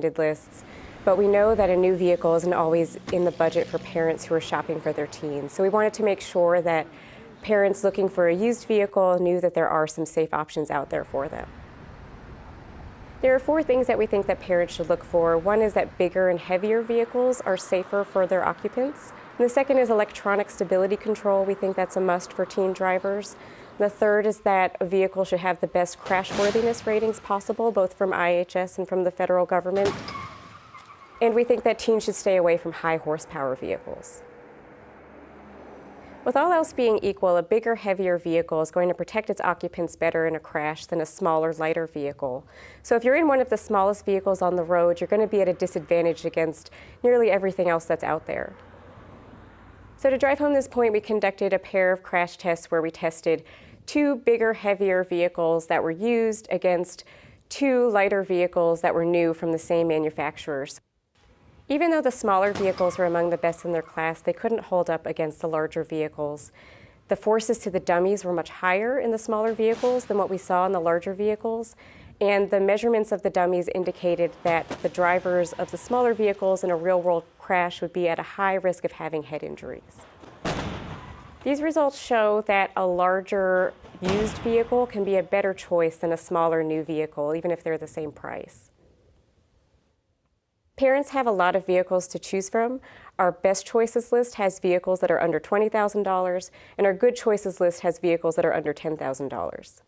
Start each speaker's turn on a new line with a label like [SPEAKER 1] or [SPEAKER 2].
[SPEAKER 1] lists, but we know that a new vehicle isn't always in the budget for parents who are shopping for their teens. So we wanted to make sure that parents looking for a used vehicle knew that there are some safe options out there for them. There are 4 things that we think that parents should look for. One is that bigger and heavier vehicles are safer for their occupants. And the second is electronic stability control. We think that's a must for teen drivers. The third is that a vehicle should have the best crashworthiness ratings possible, both from IHS and from the federal government. And we think that teens should stay away from high horsepower vehicles. With all else being equal, a bigger, heavier vehicle is going to protect its occupants better in a crash than a smaller, lighter vehicle. So if you're in one of the smallest vehicles on the road, you're going to be at a disadvantage against nearly everything else that's out there. So to drive home this point, we conducted a pair of crash tests where we tested 2 bigger, heavier vehicles that were used against 2 lighter vehicles that were new from the same manufacturers. Even though the smaller vehicles were among the best in their class, they couldn't hold up against the larger vehicles. The forces to the dummies were much higher in the smaller vehicles than what we saw in the larger vehicles, and the measurements of the dummies indicated that the drivers of the smaller vehicles in a real-world crash would be at a high risk of having head injuries. These results show that a larger used vehicle can be a better choice than a smaller new vehicle, even if they're the same price. Parents have a lot of vehicles to choose from. Our best choices list has vehicles that are under $20,000, and our good choices list has vehicles that are under $10,000.